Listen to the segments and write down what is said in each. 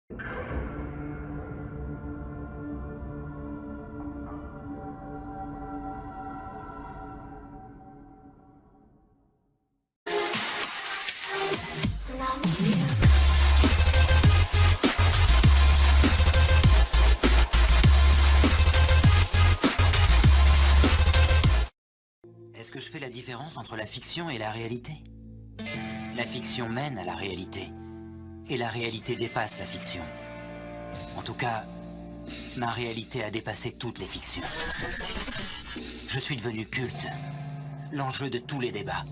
Est-ce que je fais la différence entre la fiction et la réalité? La fiction mène à la réalité, et la réalité dépasse la fiction. En tout cas, ma réalité a dépassé toutes les fictions. Je suis devenu culte, l'enjeu de tous les débats.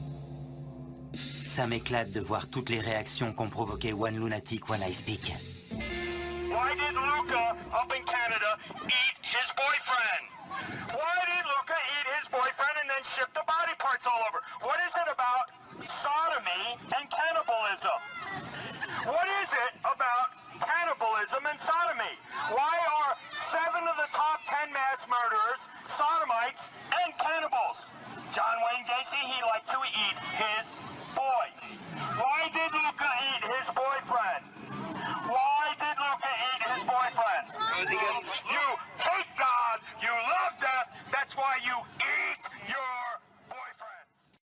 Ça m'éclate de voir toutes les réactions qu'ont provoquées One Lunatic, One I Speak. Why did Luca up in Canada eat his boyfriend? Why did Luca eat his boyfriend and then ship the body parts all over? What is it about sodomy and cannibalism? What is it about cannibalism and sodomy? Why are 7 of the top 10 mass murderers sodomites and cannibals? John Wayne Gacy, he liked to eat his boys. Why did Luca eat his boyfriend? Why did Luca eat his boyfriend? You hate God, you love death, that's why you eat your boyfriends.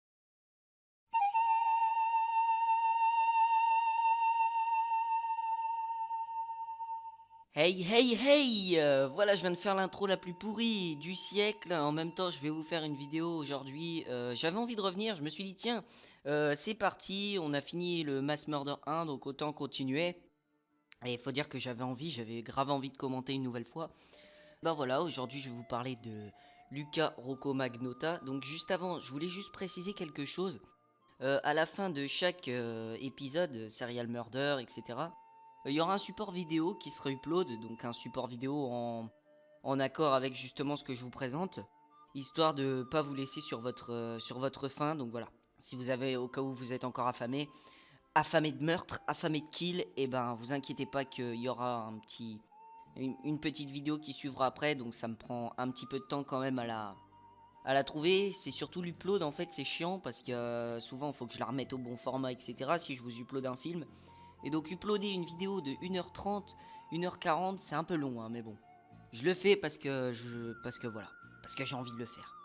Hey hey hey Voilà, je viens de faire l'intro la plus pourrie du siècle. En même temps, je vais vous faire une vidéo aujourd'hui. J'avais envie de revenir, je me suis dit tiens, c'est parti, on a fini le Mass Murder 1, donc autant continuer. Et il faut dire que j'avais grave envie de commenter une nouvelle fois. Bah voilà, aujourd'hui je vais vous parler de Luca Rocco Magnotta. Donc juste avant, je voulais juste préciser quelque chose. À la fin de chaque épisode, Serial Murder, etc., il y aura un support vidéo qui sera upload, donc un support vidéo en accord avec justement ce que je vous présente, histoire de pas vous laisser sur votre faim. Donc voilà, si vous avez, au cas où vous êtes encore affamé de meurtre, affamé de kill, et ben vous inquiétez pas qu'il y aura une petite vidéo qui suivra après. Donc ça me prend un petit peu de temps quand même à la trouver. C'est surtout l'upload en fait, c'est chiant parce que souvent il faut que je la remette au bon format, etc. si je vous upload un film. Et donc uploader une vidéo de 1h30, 1h40, c'est un peu long, hein, mais bon. Je le fais parce que voilà, parce que j'ai envie de le faire.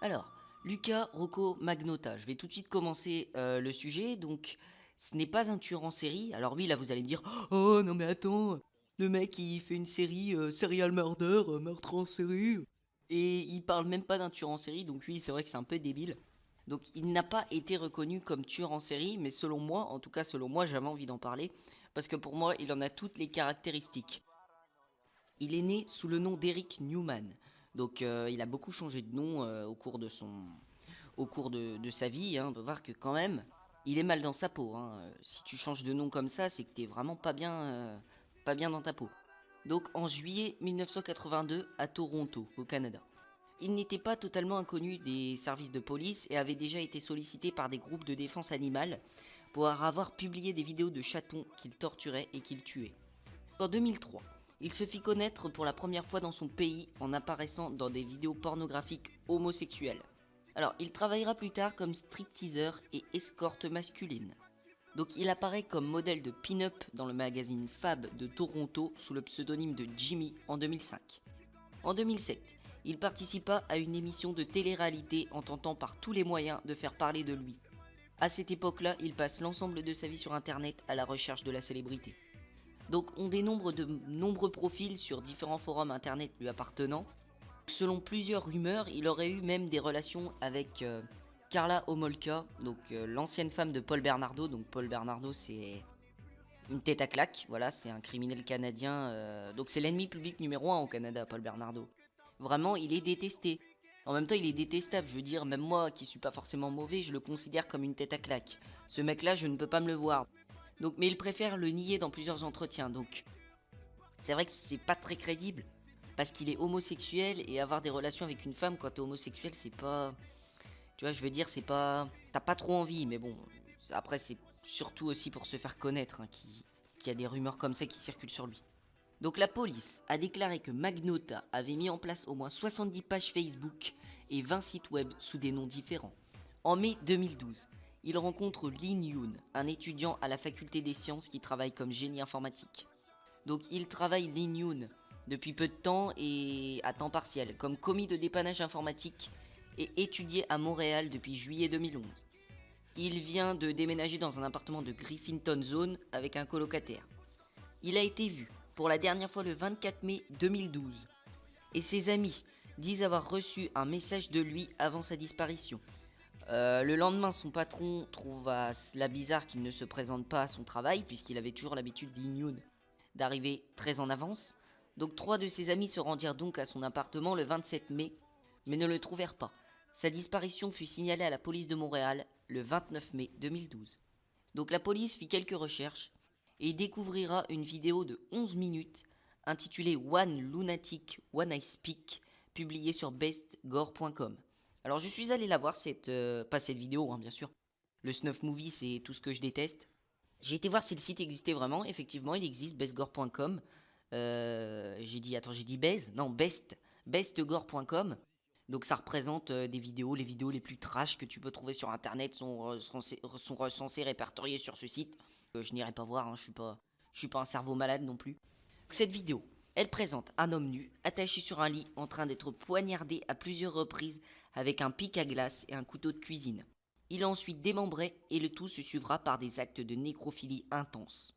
Alors, Luca Rocco Magnotta, je vais tout de suite commencer le sujet. Donc, ce n'est pas un tueur en série. Alors oui, là vous allez me dire, oh non mais attends, le mec il fait une série Serial Murder, meurtre en série, et il parle même pas d'un tueur en série. Donc oui, c'est vrai que c'est un peu débile. Donc il n'a pas été reconnu comme tueur en série, mais selon moi, en tout cas selon moi, j'avais envie d'en parler, parce que pour moi, il en a toutes les caractéristiques. Il est né sous le nom d'Eric Newman, donc il a beaucoup changé de nom au cours de sa vie, hein. On peut voir que quand même, il est mal dans sa peau, hein. Si tu changes de nom comme ça, c'est que t'es vraiment pas bien dans ta peau. Donc en juillet 1982 à Toronto, au Canada. Il n'était pas totalement inconnu des services de police et avait déjà été sollicité par des groupes de défense animale pour avoir publié des vidéos de chatons qu'il torturait et qu'il tuait. En 2003, il se fit connaître pour la première fois dans son pays en apparaissant dans des vidéos pornographiques homosexuelles. Alors, il travaillera plus tard comme stripteaseur et escorte masculine. Donc il apparaît comme modèle de pin-up dans le magazine Fab de Toronto sous le pseudonyme de Jimmy en 2005. En 2007, il participa à une émission de télé-réalité en tentant par tous les moyens de faire parler de lui. À cette époque-là, il passe l'ensemble de sa vie sur internet à la recherche de la célébrité. Donc on dénombre de nombreux profils sur différents forums internet lui appartenant. Selon plusieurs rumeurs, il aurait eu même des relations avec Karla Homolka, donc l'ancienne femme de Paul Bernardo. Donc Paul Bernardo, c'est une tête à claque, voilà, c'est un criminel canadien. Donc c'est l'ennemi public numéro 1 au Canada, Paul Bernardo. Vraiment, il est détesté. En même temps, il est détestable. Je veux dire, même moi, qui suis pas forcément mauvais, je le considère comme une tête à claque. Ce mec-là, je ne peux pas me le voir. Donc, mais il préfère le nier dans plusieurs entretiens. Donc, c'est vrai que c'est pas très crédible. Parce qu'il est homosexuel et avoir des relations avec une femme quand t'es homosexuel, c'est pas... Tu vois, je veux dire, c'est pas... T'as pas trop envie, mais bon. Après, c'est surtout aussi pour se faire connaître, hein, qu'il y a des rumeurs comme ça qui circulent sur lui. Donc la police a déclaré que Magnotta avait mis en place au moins 70 pages Facebook et 20 sites web sous des noms différents. En mai 2012, il rencontre Lin Yoon, un étudiant à la faculté des sciences qui travaille comme génie informatique. Donc il travaille l'Inyun depuis peu de temps et à temps partiel, comme commis de dépannage informatique et étudié à Montréal depuis juillet 2011. Il vient de déménager dans un appartement de Griffinton Zone avec un colocataire. Il a été vu pour la dernière fois le 24 mai 2012. Et ses amis disent avoir reçu un message de lui avant sa disparition. Le lendemain, son patron trouva cela bizarre qu'il ne se présente pas à son travail, puisqu'il avait toujours l'habitude d'arriver très en avance. Donc 3 de ses amis se rendirent donc à son appartement le 27 mai, mais ne le trouvèrent pas. Sa disparition fut signalée à la police de Montréal le 29 mai 2012. Donc la police fit quelques recherches et découvrira une vidéo de 11 minutes intitulée One Lunatic, One I Speak, publiée sur bestgore.com. Alors je suis allé la voir, pas cette vidéo, hein, bien sûr. Le snuff movie, c'est tout ce que je déteste. J'ai été voir si le site existait vraiment. Effectivement, il existe, bestgore.com. J'ai dit bestgore.com. Donc ça représente des vidéos, les vidéos les plus trash que tu peux trouver sur internet sont recensées, répertoriées sur ce site. Je n'irai pas voir, hein, je suis pas un cerveau malade non plus. Cette vidéo, elle présente un homme nu, attaché sur un lit, en train d'être poignardé à plusieurs reprises avec un pic à glace et un couteau de cuisine. Il est ensuite démembré et le tout se suivra par des actes de nécrophilie intenses.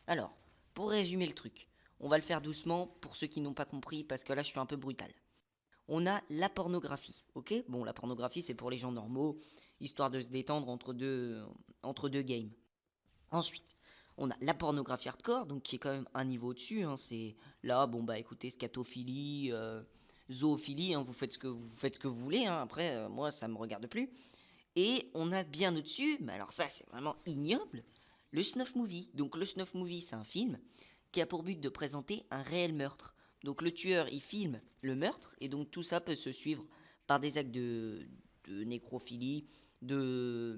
Alors, pour résumer le truc, on va le faire doucement pour ceux qui n'ont pas compris parce que là je suis un peu brutal. On a la pornographie, ok? Bon, la pornographie c'est pour les gens normaux, histoire de se détendre entre deux games. Ensuite, on a la pornographie hardcore, donc qui est quand même un niveau au-dessus, hein, c'est là, bon bah écoutez, scatophilie, zoophilie, hein, vous faites ce que vous voulez, hein, après, moi ça me regarde plus. Et on a bien au-dessus, mais alors ça c'est vraiment ignoble, le snuff movie. Donc le snuff movie c'est un film qui a pour but de présenter un réel meurtre. Donc le tueur il filme le meurtre et donc tout ça peut se suivre par des actes de nécrophilie, de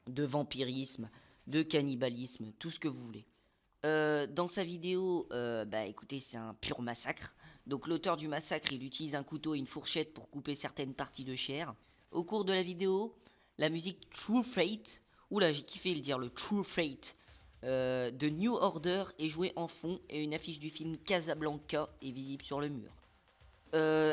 vampirisme, de cannibalisme, tout ce que vous voulez. Dans sa vidéo, bah écoutez, c'est un pur massacre. Donc l'auteur du massacre, il utilise un couteau et une fourchette pour couper certaines parties de chair. Au cours de la vidéo, la musique True Fate, oula j'ai kiffé le dire, le True Fate, de New Order est jouée en fond et une affiche du film Casablanca est visible sur le mur.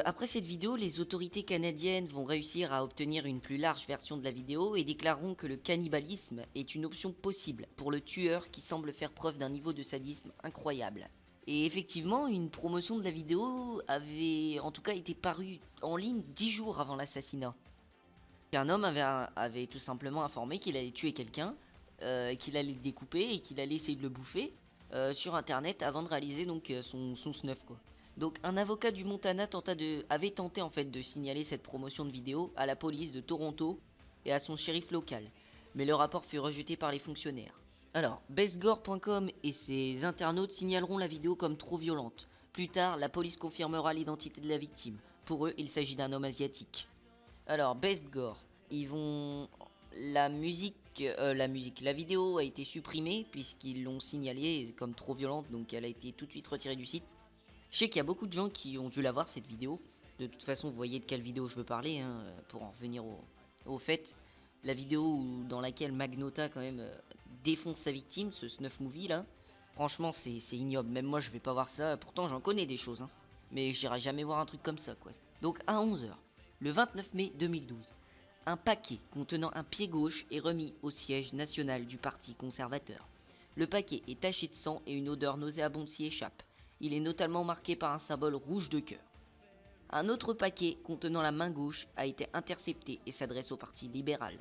Après cette vidéo, les autorités canadiennes vont réussir à obtenir une plus large version de la vidéo et déclareront que le cannibalisme est une option possible pour le tueur qui semble faire preuve d'un niveau de sadisme incroyable. Et effectivement, une promotion de la vidéo avait en tout cas été parue en ligne 10 jours avant l'assassinat. Un homme avait tout simplement informé qu'il allait tuer quelqu'un, qu'il allait le découper et qu'il allait essayer de le bouffer sur internet avant de réaliser donc son snuff quoi. Donc un avocat du Montana avait tenté en fait de signaler cette promotion de vidéo à la police de Toronto et à son shérif local, mais le rapport fut rejeté par les fonctionnaires. Alors, bestgore.com et ses internautes signaleront la vidéo comme trop violente. Plus tard, la police confirmera l'identité de la victime. Pour eux, il s'agit d'un homme asiatique. Alors, bestgore, la vidéo a été supprimée puisqu'ils l'ont signalée comme trop violente, donc elle a été tout de suite retirée du site. Je sais qu'il y a beaucoup de gens qui ont dû la voir cette vidéo. De toute façon, vous voyez de quelle vidéo je veux parler, hein, pour en revenir au fait. La vidéo dans laquelle Magnota quand même défonce sa victime, ce snuff movie là. Franchement, c'est ignoble. Même moi, je vais pas voir ça. Pourtant, j'en connais des choses, hein. Mais j'irai jamais voir un truc comme ça, quoi. Donc, à 11h, le 29 mai 2012, un paquet contenant un pied gauche est remis au siège national du Parti conservateur. Le paquet est taché de sang et une odeur nauséabonde s'y échappe. Il est notamment marqué par un symbole rouge de cœur. Un autre paquet contenant la main gauche a été intercepté et s'adresse au Parti libéral.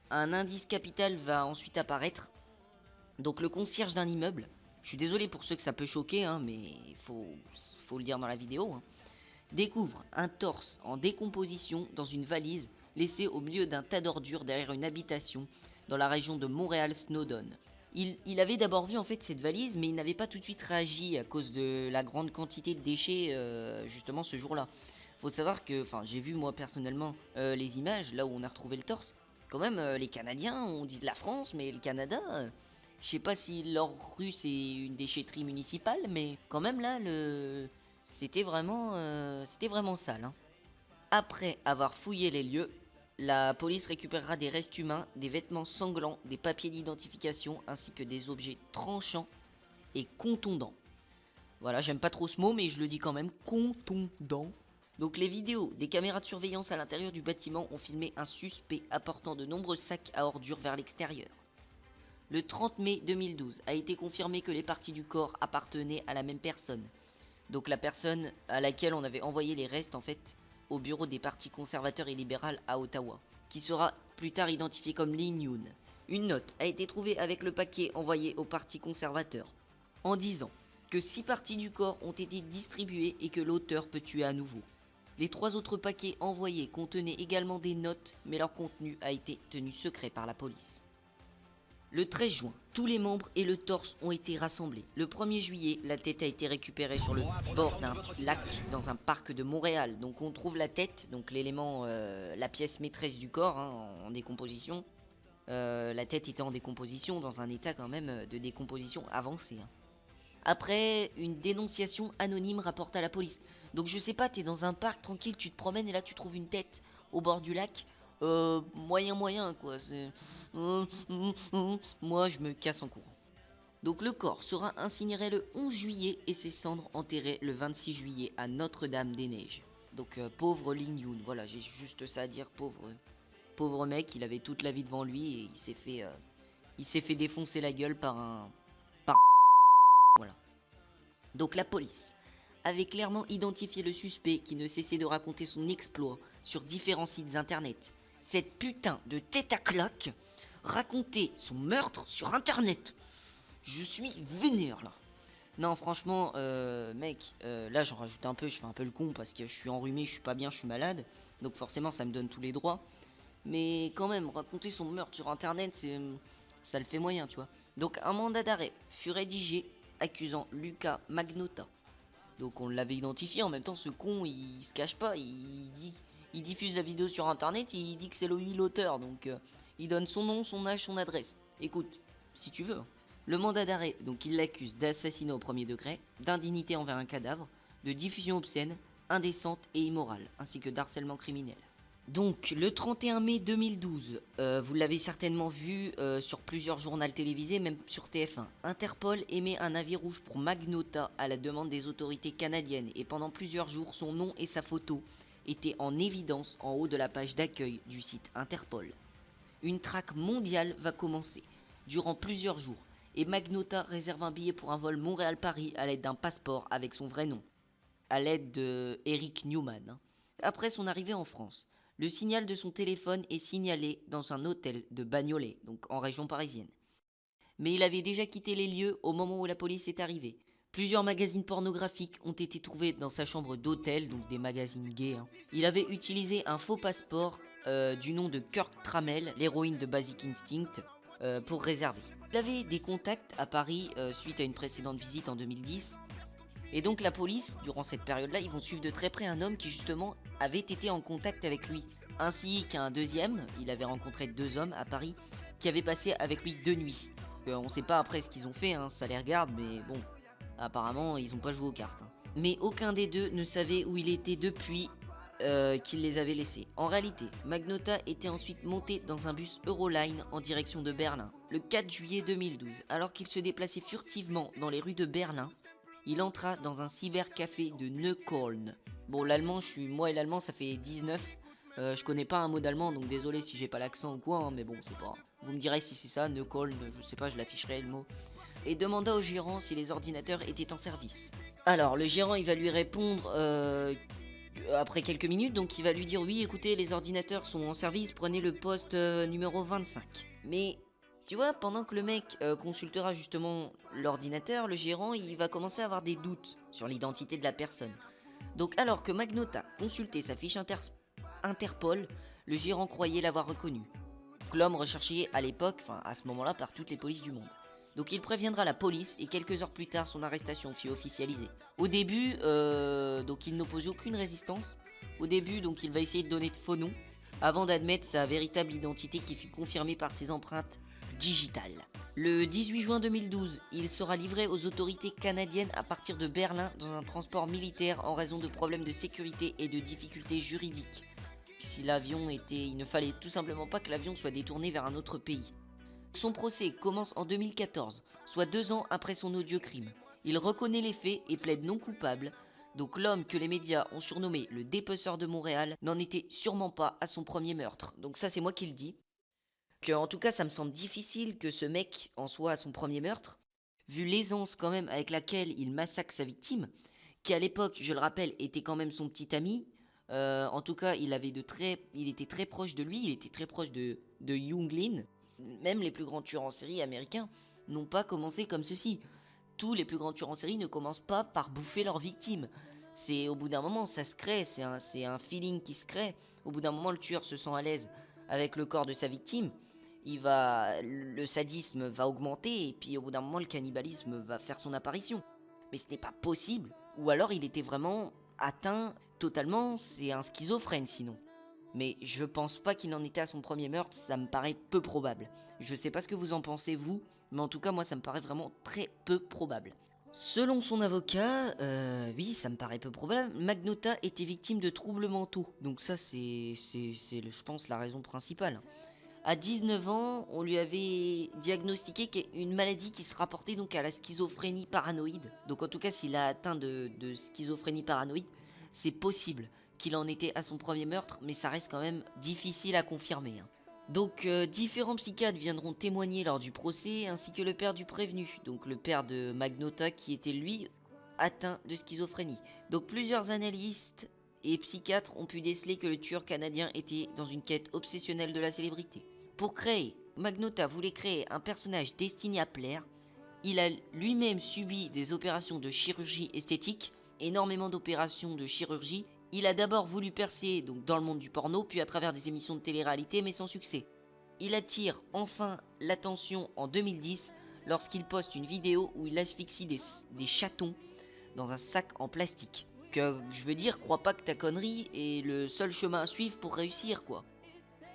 Un indice capital va ensuite apparaître. Donc le concierge d'un immeuble, je suis désolé pour ceux que ça peut choquer, hein, mais il faut le dire dans la vidéo, hein, découvre un torse en décomposition dans une valise laissée au milieu d'un tas d'ordures derrière une habitation dans la région de Montréal-Snowdon. Il avait d'abord vu en fait cette valise, mais il n'avait pas tout de suite réagi à cause de la grande quantité de déchets justement ce jour-là. Faut savoir que, enfin, j'ai vu moi personnellement les images là où on a retrouvé le torse. Quand même, les Canadiens, on dit de la France, mais le Canada, je sais pas si leur rue c'est une déchetterie municipale, mais quand même là, c'était vraiment sale. Hein. Après avoir fouillé les lieux, la police récupérera des restes humains, des vêtements sanglants, des papiers d'identification ainsi que des objets tranchants et contondants. Voilà, j'aime pas trop ce mot, mais je le dis quand même, contondant. Donc les vidéos des caméras de surveillance à l'intérieur du bâtiment ont filmé un suspect apportant de nombreux sacs à ordures vers l'extérieur. Le 30 mai 2012 a été confirmé que les parties du corps appartenaient à la même personne. Donc la personne à laquelle on avait envoyé les restes en fait au bureau des partis conservateurs et libéral à Ottawa, qui sera plus tard identifié comme Lee Nyun. Une note a été trouvée avec le paquet envoyé au parti conservateur, en disant que 6 parties du corps ont été distribuées et que l'auteur peut tuer à nouveau. Les 3 autres paquets envoyés contenaient également des notes, mais leur contenu a été tenu secret par la police. Le 13 juin, tous les membres et le torse ont été rassemblés. Le 1er juillet, la tête a été récupérée sur le bord d'un lac dans un parc de Montréal. Donc on trouve la tête, donc l'élément, la pièce maîtresse du corps, hein, en décomposition. La tête était en décomposition, dans un état quand même de décomposition avancée. Hein. Après, une dénonciation anonyme rapporte à la police. Donc je sais pas, t'es dans un parc tranquille, tu te promènes et là tu trouves une tête au bord du lac. Moyen quoi, c'est... Moi je me casse en courant. Donc le corps sera incinéré le 11 juillet et ses cendres enterrées le 26 juillet à Notre-Dame-des-Neiges. Donc pauvre Lee Nyun, voilà, j'ai juste ça à dire, pauvre mec, il avait toute la vie devant lui et il s'est fait défoncer la gueule par un... Voilà. Donc la police avait clairement identifié le suspect qui ne cessait de raconter son exploit sur différents sites internet. Cette putain de tête à claque racontait son meurtre sur internet. Je suis vénère là. Non franchement mec, là j'en rajoute un peu, je fais un peu le con parce que je suis enrhumé, je suis pas bien, je suis malade. Donc forcément ça me donne tous les droits. Mais quand même, raconter son meurtre sur internet, ça le fait moyen, tu vois. Donc un mandat d'arrêt fut rédigé accusant Luca Magnotta. Donc on l'avait identifié, en même temps ce con il se cache pas, il diffuse la vidéo sur internet, il dit que c'est lui l'auteur, donc il donne son nom, son âge, son adresse. Écoute, si tu veux. Hein. Le mandat d'arrêt, donc il l'accuse d'assassinat au premier degré, d'indignité envers un cadavre, de diffusion obscène, indécente et immorale, ainsi que d'harcèlement criminel. Donc, le 31 mai 2012, vous l'avez certainement vu sur plusieurs journaux télévisés, même sur TF1. Interpol émet un avis rouge pour Magnotta à la demande des autorités canadiennes et pendant plusieurs jours, son nom et sa photo étaient en évidence en haut de la page d'accueil du site Interpol. Une traque mondiale va commencer durant plusieurs jours et Magnotta réserve un billet pour un vol Montréal-Paris à l'aide d'un passeport avec son vrai nom, à l'aide de Eric Newman. Hein. Après son arrivée en France, le signal de son téléphone est signalé dans un hôtel de Bagnolet, donc en région parisienne. Mais il avait déjà quitté les lieux au moment où la police est arrivée. Plusieurs magazines pornographiques ont été trouvés dans sa chambre d'hôtel, donc des magazines gays. Hein. Il avait utilisé un faux passeport du nom de Kirk Trammell, l'héroïne de Basic Instinct, pour réserver. Il avait des contacts à Paris suite à une précédente visite en 2010. Et donc la police, durant cette période-là, ils vont suivre de très près un homme qui justement avait été en contact avec lui. Ainsi qu'un deuxième, il avait rencontré 2 hommes à Paris qui avaient passé avec lui 2 nuits. On sait pas après ce qu'ils ont fait, hein, ça les regarde, mais bon, apparemment ils ont pas joué aux cartes. Hein. Mais aucun des deux ne savait où il était depuis qu'il les avait laissés. En réalité, Magnotta était ensuite monté dans un bus Euroline en direction de Berlin, le 4 juillet 2012, alors qu'il se déplaçait furtivement dans les rues de Berlin. Il entra dans un cybercafé de Neukölln. Bon, l'allemand, moi et l'allemand, ça fait 19. Je connais pas un mot d'allemand, donc désolé si j'ai pas l'accent ou quoi, hein, mais bon, c'est pas... Vous me direz si c'est ça, Neukölln, je sais pas, je l'afficherai le mot. Et demanda au gérant si les ordinateurs étaient en service. Alors, le gérant, il va lui répondre après quelques minutes, donc il va lui dire oui, écoutez, les ordinateurs sont en service, prenez le poste numéro 25. Mais... Tu vois, pendant que le mec consultera justement l'ordinateur, le gérant, il va commencer à avoir des doutes sur l'identité de la personne. Donc alors que Magnotta consultait sa fiche Interpol, le gérant croyait l'avoir reconnu. L'homme recherché à l'époque, enfin à ce moment-là, par toutes les polices du monde. Donc il préviendra la police et quelques heures plus tard, son arrestation fut officialisée. Au début, donc il n'oppose aucune résistance. Au début, donc il va essayer de donner de faux noms, avant d'admettre sa véritable identité qui fut confirmée par ses empreintes digital. Le 18 juin 2012, il sera livré aux autorités canadiennes à partir de Berlin dans un transport militaire en raison de problèmes de sécurité et de difficultés juridiques. Si l'avion était... Il ne fallait tout simplement pas que l'avion soit détourné vers un autre pays. Son procès commence en 2014, soit 2 ans après son odieux crime. Il reconnaît les faits et plaide non coupable. Donc l'homme que les médias ont surnommé le dépeceur de Montréal n'en était sûrement pas à son premier meurtre. Donc ça c'est moi qui le dis. En tout cas ça me semble difficile que ce mec en soit à son premier meurtre, vu l'aisance quand même avec laquelle il massacre sa victime, qui à l'époque, je le rappelle, était quand même son petit ami. En tout cas, il était très proche de lui, il était très proche de Yung Lin. Même les plus grands tueurs en série américains n'ont pas commencé comme ceci. Tous les plus grands tueurs en série ne commencent pas par bouffer leurs victimes. C'est au bout d'un moment, ça se crée, c'est un feeling qui se crée. Au bout d'un moment, le tueur se sent à l'aise avec le corps de sa victime. Le sadisme va augmenter et puis au bout d'un moment, le cannibalisme va faire son apparition. Mais ce n'est pas possible. Ou alors il était vraiment atteint totalement, c'est un schizophrène sinon. Mais je pense pas qu'il en était à son premier meurtre, ça me paraît peu probable. Je sais pas ce que vous en pensez vous, mais en tout cas moi ça me paraît vraiment très peu probable. Selon son avocat, oui ça me paraît peu probable, Magnotta était victime de troubles mentaux. Donc ça c'est je pense la raison principale. À 19 ans, on lui avait diagnostiqué une maladie qui se rapportait donc à la schizophrénie paranoïde. Donc en tout cas, s'il a atteint de schizophrénie paranoïde, c'est possible qu'il en était à son premier meurtre, mais ça reste quand même difficile à confirmer. Donc différents psychiatres viendront témoigner lors du procès, ainsi que le père du prévenu, donc le père de Magnotta qui était lui atteint de schizophrénie. Donc plusieurs analystes et psychiatres ont pu déceler que le tueur canadien était dans une quête obsessionnelle de la célébrité. Magnotta voulait créer un personnage destiné à plaire. Il a lui-même subi des opérations de chirurgie esthétique, énormément d'opérations de chirurgie. Il a d'abord voulu percer donc dans le monde du porno, puis à travers des émissions de télé-réalité, mais sans succès. Il attire enfin l'attention en 2010 lorsqu'il poste une vidéo où il asphyxie des chatons dans un sac en plastique. Je veux dire, crois pas que ta connerie est le seul chemin à suivre pour réussir, quoi.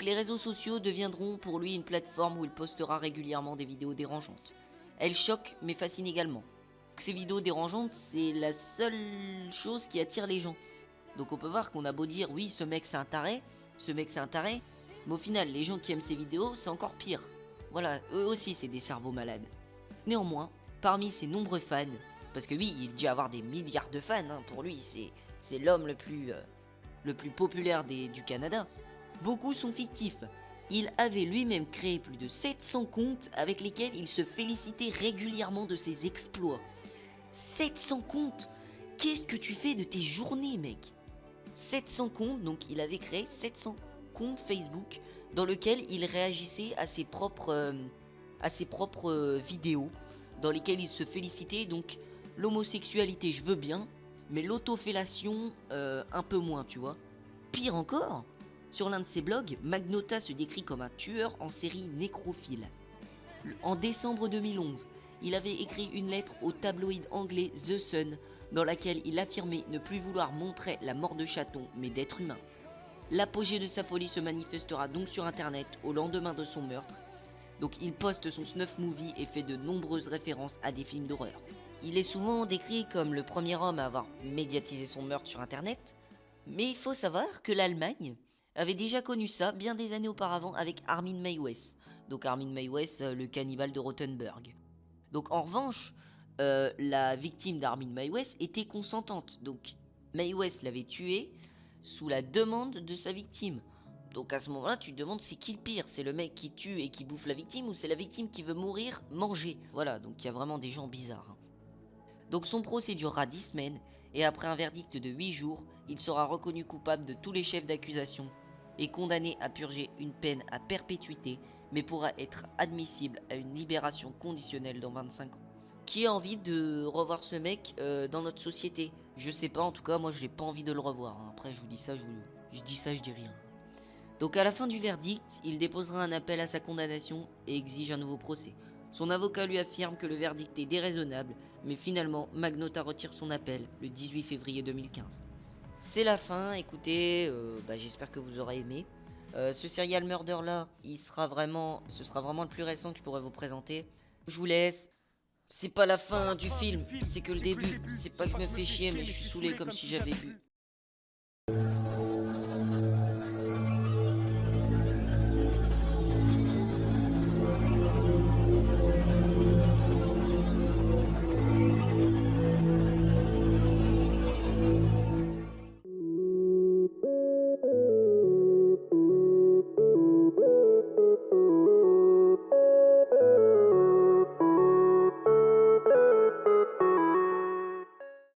Les réseaux sociaux deviendront pour lui une plateforme où il postera régulièrement des vidéos dérangeantes. Elles choquent mais fascinent également. Ces vidéos dérangeantes, c'est la seule chose qui attire les gens. Donc on peut voir qu'on a beau dire oui ce mec c'est un taré, mais au final les gens qui aiment ces vidéos c'est encore pire. Voilà, eux aussi c'est des cerveaux malades. Néanmoins, parmi ses nombreux fans, parce que oui il dit avoir des milliards de fans, hein, pour lui c'est l'homme le plus populaire du Canada. Beaucoup sont fictifs. Il avait lui-même créé plus de 700 comptes avec lesquels il se félicitait régulièrement de ses exploits. 700 comptes? Qu'est-ce que tu fais de tes journées, mec? 700 comptes, donc il avait créé 700 comptes Facebook dans lesquels il réagissait à ses propres vidéos, dans lesquelles il se félicitait. Donc l'homosexualité, je veux bien, mais l'autofellation, un peu moins, tu vois. Pire encore, sur l'un de ses blogs, Magnotta se décrit comme un tueur en série nécrophile. En décembre 2011, il avait écrit une lettre au tabloïd anglais The Sun, dans laquelle il affirmait ne plus vouloir montrer la mort de chatons, mais d'êtres humains. L'apogée de sa folie se manifestera donc sur internet au lendemain de son meurtre. Donc il poste son snuff movie et fait de nombreuses références à des films d'horreur. Il est souvent décrit comme le premier homme à avoir médiatisé son meurtre sur internet, mais il faut savoir que l'Allemagne avait déjà connu ça bien des années auparavant avec Armin Meiwes. Donc Armin Meiwes, le cannibale de Rothenburg. Donc en revanche, la victime d'Armin Meiwes était consentante. Donc Meiwes l'avait tué sous la demande de sa victime. Donc à ce moment-là, tu te demandes c'est qui le pire? C'est le mec qui tue et qui bouffe la victime ou c'est la victime qui veut mourir, manger? Voilà, donc il y a vraiment des gens bizarres. Donc son procès durera 10 semaines et après un verdict de 8 jours, il sera reconnu coupable de tous les chefs d'accusation et condamné à purger une peine à perpétuité, mais pourra être admissible à une libération conditionnelle dans 25 ans. Qui a envie de revoir ce mec dans notre société? Je sais pas, en tout cas moi je n'ai pas envie de le revoir. Après je vous dis ça, je dis rien. Donc à la fin du verdict, il déposera un appel à sa condamnation et exige un nouveau procès. Son avocat lui affirme que le verdict est déraisonnable, mais finalement Magnotta retire son appel le 18 février 2015. C'est la fin, écoutez, j'espère que vous aurez aimé. Ce serial murder là, ce sera vraiment le plus récent que je pourrais vous présenter. Je vous laisse. C'est pas la fin du film, c'est que le début. C'est pas que je me fais chier, mais je suis saoulé comme si j'avais bu